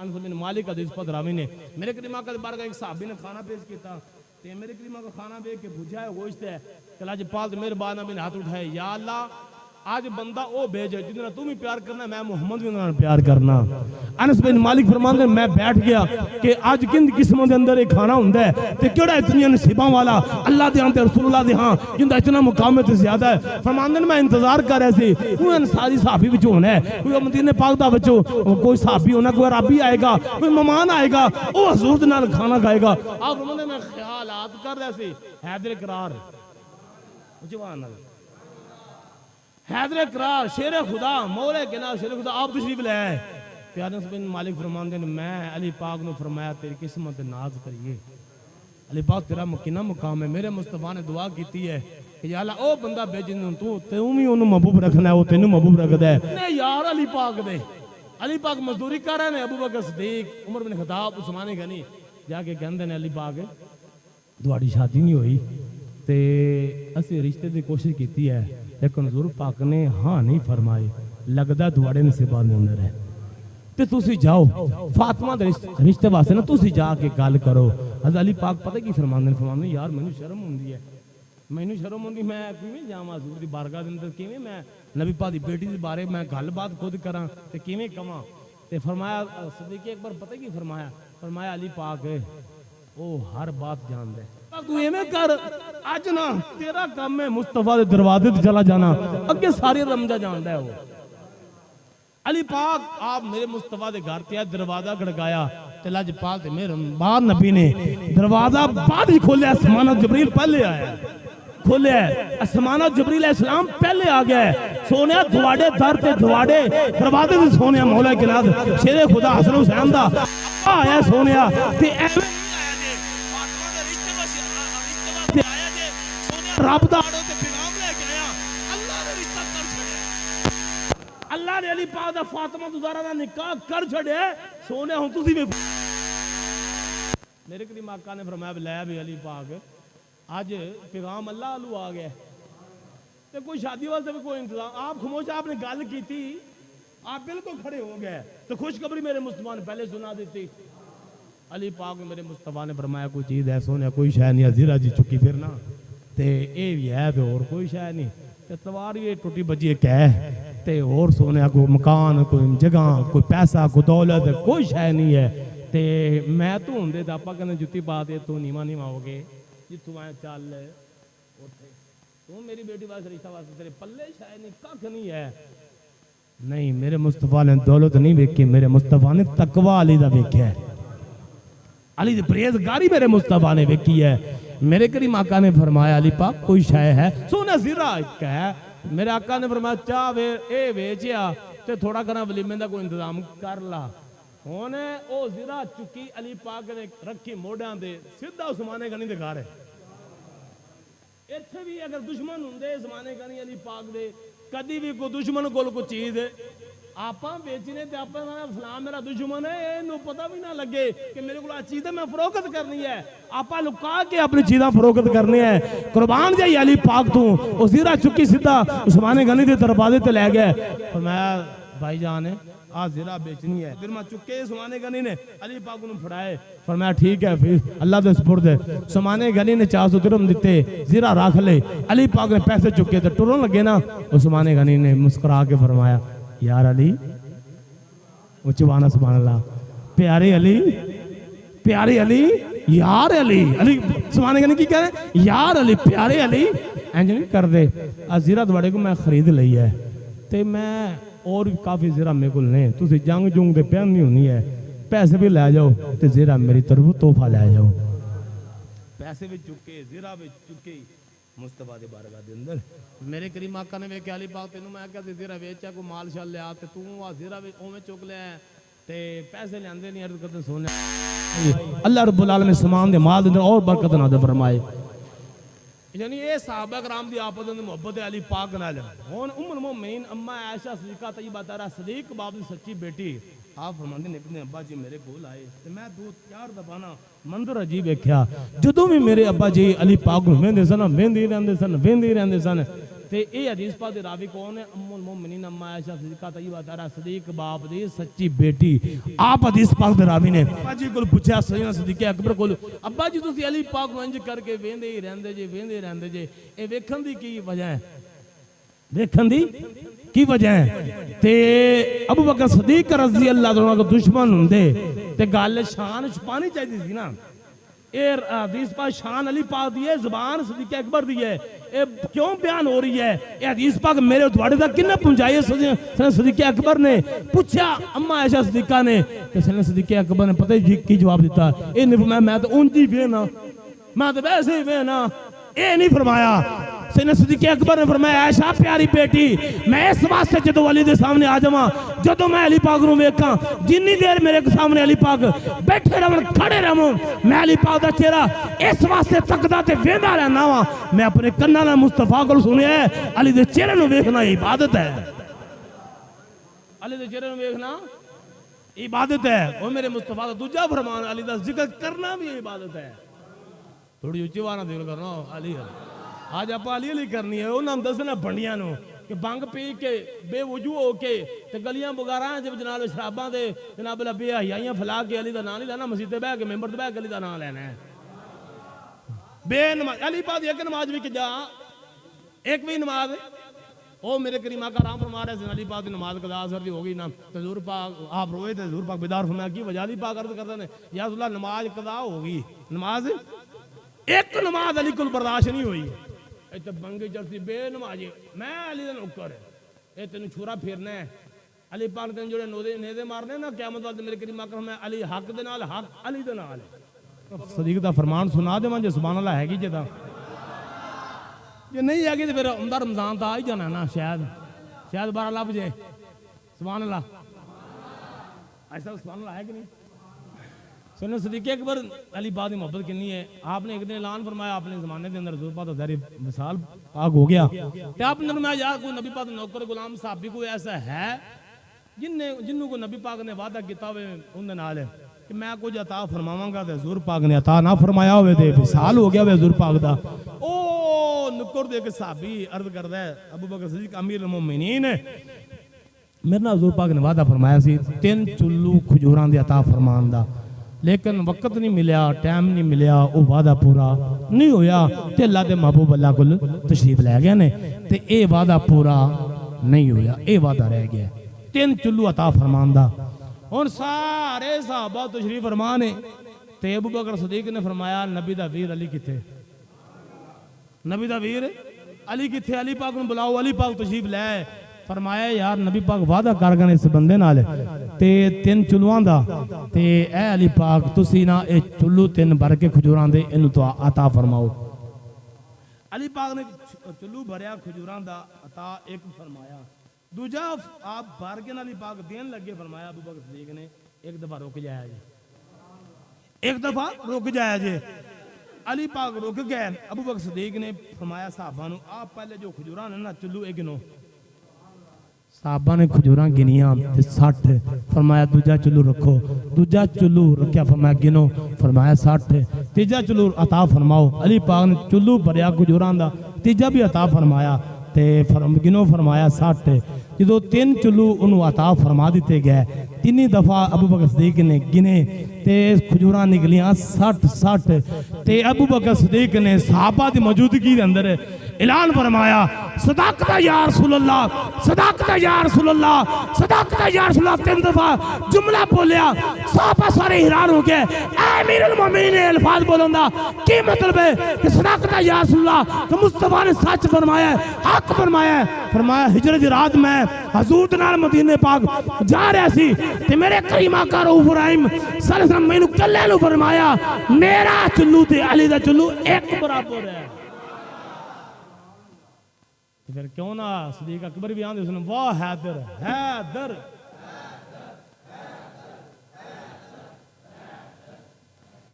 انس بن مالک حدیث پاک راوی نے میرے کریم آقا دی بارگاہ ایک صحابی نے کھانا پیش کیتا تے میرے کریم آقا کھانا دیکھ کے پوچھا ہے گوشت ہے کہ اللہ پاک مہربان نبی نے ہاتھ اٹھائے یا اللہ آج بندہ او بھیج ہے جتنا تم ہی پیار کرنا میں محمد بھی انہوں نے پیار کرنا. انس بن مالک فرماندے میں بیٹھ گیا کہ آج کن قسموں دے اندر ایک کھانا ہوندا ہے تے کیڑا اتنی نصیباں والا اللہ دے ہاں تے رسول اللہ دے ہاں جندا اتنا مقام تے زیادہ ہے. فرماندے میں انتظار کر رہا سی کوئی انصاری صحابی وچ ہونا ہے کوئی مدینے پاک دا وچوں کوئی صحابی ہونا کوئی عربی آئے گا کوئی مہمان آئے گا او حضور دے نال کھانا کھائے گا. آپ فرماندے میں خیالات کر رہا سی حیدر کرار جوان حیدر کرار شیر خدا مولے کے نام شیر خدا آپ تشریف لے آئے. پیارے انس بن مالک فرماندے نے میں علی پاک نے فرمایا تیری قسمت ناز کریے علی پاک تیرا مکینہ مقام ہے. میرے مصطفیٰ نے دعا کیتی ہے کہ یا اللہ او بندہ بھیجن تو بھی انہوں محبوب رکھنا ہے وہ تینوں محبوب رکھدا ہے. نہیں یار علی پاک دے علی پاک مزدوری کر رہے ہیں ابو بکر صدیق عمر بن خطاب عثمان غنی جا کے کہندے نے علی پاک تہاڈی شادی نہیں ہوئی تے اسی رشتے دی کوشش کیتی ہے لیکن حضور پاک نے ہاں نہیں فرمائی لگدا تواڈے نصیباں دے اندر ہے تے تسی جاؤ فاطمہ دے رشتے واسطے نا تسی جا کے گل کرو. حضرت علی پاک پتہ کی فرماندے یار مینوں شرم ہوندی ہے مینوں شرم ہوندی میں کیویں جاواں حضور دی بارگاہ دے اندر کیویں میں نبی پاک دی بیٹی دے بارے میں گل بات خود کراں تے کیویں کواں تے فرمایا صدیق اکبر پتہ کی فرمایا علی پاک او ہر بات جاندا ہے تو ایویں کر اج نا تیرا کام ہے مصطفیٰ دے دروازے تے چلا جانا اگے ساری رمضا جاندا ہے وہ. علی پاک آپ میرے مصطفیٰ دے گھر تے دروازہ کھڑکایا تے لج پاک تے میرے بعد نبی نے دروازہ بعد ہی کھولیا آسمان جبریل پہلے آیا کھولیا آسمان جبریل علیہ السلام پہلے آ گیا ہے. سونیا دھواڑے در تے دھواڑے دروازے تے سونیا مولا کے ناز شیر خدا حسن حسین دا آیا سونیا تے ایویں رب دا آڑو تے پیغام لے کے آیا اللہ نے رشتہ کر چھڑیا اللہ نے علی پاک دا فاطمہ زہرا دا نکاح کر چھڑیا سونے ہوں تسی بھی میرے کریم آقا نے فرمایا لے بھی علی پاک آج پیغام اللہ علو آ گیا تے کوئی شادی واسطے بھی کوئی انتظام آپ خاموش آپ نے گل کی تھی آپ بالکل کھڑے ہو گئے تو خوشخبری میرے مصطفیٰ نے پہلے سنا دیتی. علی پاک میرے مصطفیٰ نے فرمایا کوئی چیز ہے سونے کوئی شے نہیں زیرہ جی چکی پھرنا تے اے بھی ہے تے اور کوئی شے نہیں تے توار یہ ٹوٹی بجی ایک ہے تے اور سونے کوئی مکان کوئی جگہ کوئی پیسہ کوئی دولت کوئی شے نہیں ہے تے میں تو ہوندے تے آپا کہنے جتی پا دے تو نیواں ہو گے جتوں آئے چل اوتھے تو میری بیٹی واسطے رشتہ واسطے تیرے پلے شے نہیں ککھ نہیں ہے. نہیں میرے مصطفیٰ نے دولت نہیں ویکھی میرے مصطفیٰ نے تقوی علی دا ویکھیا ہے علی دی پرہیزگاری میرے مصطفیٰ نے ویکھی ہے. میرے کریم آقا نے فرمایا علی پاک کوئی شے ہے سونا زیرہ ایک ہے میرے آقا نے فرمایا چاہ اے ویچیا تے تھوڑا کرنا ولیمے دا کوئی انتظام کر لا. ہونے او زیرہ چکی علی پاک نے رکھی موڑیاں دے سیدھا عثمان غنی دے گھر ہے. ایتھے بھی اگر دشمن ہوندے عثمان غنی علی پاک دے کدی بھی کوئی دشمن کول کوئی چیز آپاں بیچنے تے آپاں فلاں میرا دشمن ہے اینو پتہ بھی نہ لگے کہ میرے کو چیز میں فروخت کرنی ہے آپاں لکا کے اپنی چیزاں فروخت کرنی ہے. قربان جائی علی پاک تو او زیرہ چکی سیدھا عثمان غنی دے دروازے تے لے گئے. فرمایا بھائی جان آ زیرہ بیچنی ہے پھر میں چکے عثمان غنی نے علی پاک نے پھڑائے. فرمایا ٹھیک ہے پھر اللہ دے سپرد ہے. عثمان غنی نے 400 درہم دیتے زیرہ رکھ لے علی پاک نے پیسے چکے تے ٹرن لگے نا عثمان غنی نے مسکرا کے فرمایا یار علی اچوانا سبحان اللہ پیارے علی یار علی عثمان غنی کی کہہ رہے ہیں یار علی پیارے علی انج نہیں کر دے زیرہ دوڑے کو میں خرید لئی ہے تے میں اور کافی زیرہ میرے کو نہیں تسی جنگ جنگ دے پہن نہیں ہونی ہے پیسے بھی لے جاؤ تے زیرہ میری طرف تحفہ لے جاؤ. پیسے بھی چکے زیرہ بھی چکے مصطفیٰ دے بارگاہ دے اندر میرے کریم آقا نے ویکھیا علی پاک تینوں میں کہیا زیرہ ویچیا کو مال شال لیا تے تو آ زیرہ اوویں چک لیا تے پیسے لیندے نہیں عرض کرتے سونے اللہ رب العالمین سامان دے مال دے اندر اور برکت نہ دے فرمائے. یعنی یہ صحابہ کرام دی آپس دے محبت علی پاک نال ہن ام المومنین اما عائشہ صدیقہ طیبہ طاہرہ صدیق باپ دی سچی بیٹی آپ فرماندے نے اپنے ابا جی میرے کول آئے تے میں دو چار دفعہ نا منظر عجیب ویکھیا جدوں بھی میرے ابا جی علی پاک نوں ویندے سن تے اے حدیث پاک دے راوی کون ہے؟ ام المومنین اما عائشہ صدیقہ طیبہ طاہرہ صدیق باپ دی سچی بیٹی. آپ حدیث پاک دے راوی نے ابا جی کول پوچھا سیدنا صدیق اکبر کول ابا جی تسی علی پاک نوں انج کر کے ویندے ہی رہندے جے اے ویکھن دی کی وجہ ہے؟ ویکھن دی کی وجہ ہے؟ تے ابو بکر صدیق رضی اللہ عنہ کو دشمن ہوندے تے گل شان چھپانی چاہیے سی نا. اے حدیث پاک شان علی پاک دی ہے, زبان صدیق اکبر دی ہے, اے کیوں بیان ہو رہی ہے؟ اے حدیث پاک میرے تھوڑے تک کنے پہنچائی ہے؟ صدیق اکبر نے پوچھا اما عائشہ صدیقہ نے کہ صدیق اکبر نے پتہ ہی کی جواب دیتا. اے نہیں فرمایا میں تو اونجی وینا, میں تو ویسے ہی وینا. اے نہیں فرمایا. سیدنا صدیق اکبر نے فرمایا عائشہ پیاری بیٹی میں اس واسطے جدو علی دے سامنے آ جاواں جدو میں علی پاک نوں ویکھاں جنی دیر میرے سامنے علی پاک بیٹھے رہن کھڑے رہوں میں علی پاک دا چہرہ اس واسطے تکدا تے ویندا رہنا وا. میں اپنے کناں نال مصطفیٰ کول سنیا ہے علی دے چہرے نوں ویکھنا عبادت ہے. علی دے چہرے نوں ویکھنا عبادت ہے. او میرے مصطفیٰ دا دوجا فرمان علی دا ذکر کرنا بھی عبادت ہے. تھوڑی اچھی وانا دل کرنا علی آج آپ علی علی کرنی ہے. انہوں نے دسنا بنڈیاں نو کہ بنگ پی کے بے وجو ہو کے تے گلیاں بگاراں جب جناب شراباں دے جناب بے حیائیاں پھلا کے علی دا نام نہیں لینا, مسجد تے بیٹھ کے ممبر تے بیٹھ کے علی دا نام لینا ہے. بے نماز علی پاک ایک نماز بھی کہ جا ایک بھی نماز او میرے کریم آقا رام فرما رہے ہیں علی پاک دی نماز قضا اثر دی ہو گئی نا تے حضور پاک آپ روئے تے حضور پاک بیدار فرمایا کی وجہ علی پاک عرض کرتے ہیں یا رسول اللہ نماز قضا ہو گئی, نماز ایک نماز علی کو برداشت نہیں ہوئی. ایتے بنگی چلتی بے نمازی میں علی دا نوکر اے تینوں چھورا پھیرنا ہے. علی پاک نے جوڑے نیزے مارنے نا قیامت والے میرے کریم آقا میں علی حق دے نال حق علی دے نال. صدیق دا فرمان سنا دے من جے سبحان اللہ ہے گی جے دا جے نہیں ہے گی تے پھر عمدہ رمضان تا آ ہی جانا نا شاید 12 لب جے. سبحان اللہ ایسا سبحان اللہ ہے کہ نہیں؟ سنو صدیق اکبر علی پاک دی محبت کنی ہے. آپ نے ایک دن اعلان فرمایا اپنے زمانے دے اندر حضور پاک دا ظاہر مثال پاک ہو گیا تے آپ نے فرمایا یار کوئی نبی پاک نوکر غلام صحابی کوئی ایسا ہے جنوں کو نبی پاک نے وعدہ کیتا ہوئے ان دے نال کہ میں کچھ عطا فرماواں گا تے حضور پاک نے عطا نہ فرمایا ہوئے تے مثال ہو گیا ہوئے حضور پاک دا. او نکر دے کے صحابی عرض کردا ہے ابو بکر صدیق امیر المومنین میرے نال حضور پاک نے وعدہ فرمایا سی 3 چلو کھجوراں دی عطا فرمان دا, لیکن وقت نہیں ملیا, ٹائم نہیں ملیا, وہ وعدہ پورا نہیں ہویا تے اللہ دے محبوب اللہ کول تشریف لے گئے نے تے اے وعدہ پورا نہیں ہویا, اے وعدہ رہ گیا 3 چلو عطا فرمان دا. ہن سارے صحابہ تشریف فرمانے تے ابو بکر صدیق نے فرمایا نبی دا ویر علی کتے, نبی دا ویر علی کتے, علی پاک نوں بلاؤ, علی پاک تشریف لے. فرمایا یار نبی پاک وعدہ کر گئے اس بندے نال تے 3 چلواں دا تے اے علی پاک تسی نا اے چلو 3 بھر کے کھجوراں دے اینو تو عطا فرماؤ. علی پاک نے چلو بھریا کھجوراں دا عطا ایک فرمایا, دوجا آپ بھر کے علی پاک دین لگے. فرمایا ابو بکر صدیق نے ایک دفعہ رک جایا جی, ایک دفعہ رک جایا جی. علی پاک رک گئے. ابو بکر صدیق نے فرمایا صحابہ نو آپ پہلے جو کھجوراں نے نا چلو ایک گنو. صحابہ نے کھجوراں گنیاں تے 60. فرمایا دوجا چلو رکھو, دوجا چلو رکھیا. فرمایا گنو. فرمایا 60. تیجا چلو عطا فرماؤ. علی پاک نے چلو بھریا کھجوراں دا, تیجا بھی عطا فرمایا تے گنو. فرمایا 60. جدو 3 چلو انہوں عطا فرما دیتے گئے 3 دفعہ ابو بکر صدیق نے گنے تے کھجوراں نکلیاں 60 تے ابو بکر صدیق نے صحابہ دی موجودگی دے اندر اعلان فرمایا صدقت یا رسول اللہ, صدقت یا رسول اللہ, صدقت یا رسول اللہ. 3 دفعہ جملہ بولیا. صحابہ سارے حیران ہو گئے. اے امیر المومنین الفاظ بولندا کی مطلب ہے کہ صدقت یا رسول اللہ کہ مصطفیٰ نے سچ فرمایا ہے, حق فرمایا ہے. فرمایا ہجرت دی رات میں حضور دے نال مدینے پاک جا رہا سی تے میرے کریم آقا رؤوف رحیم صلی اللہ علیہ وسلم مینوں کلے نوں فرمایا میرا چلو تے علی دا چلو ایک برابر ہے. پھر کیوں نہ صدیق اکبر بھی آندے سن واہ حیدر حیدر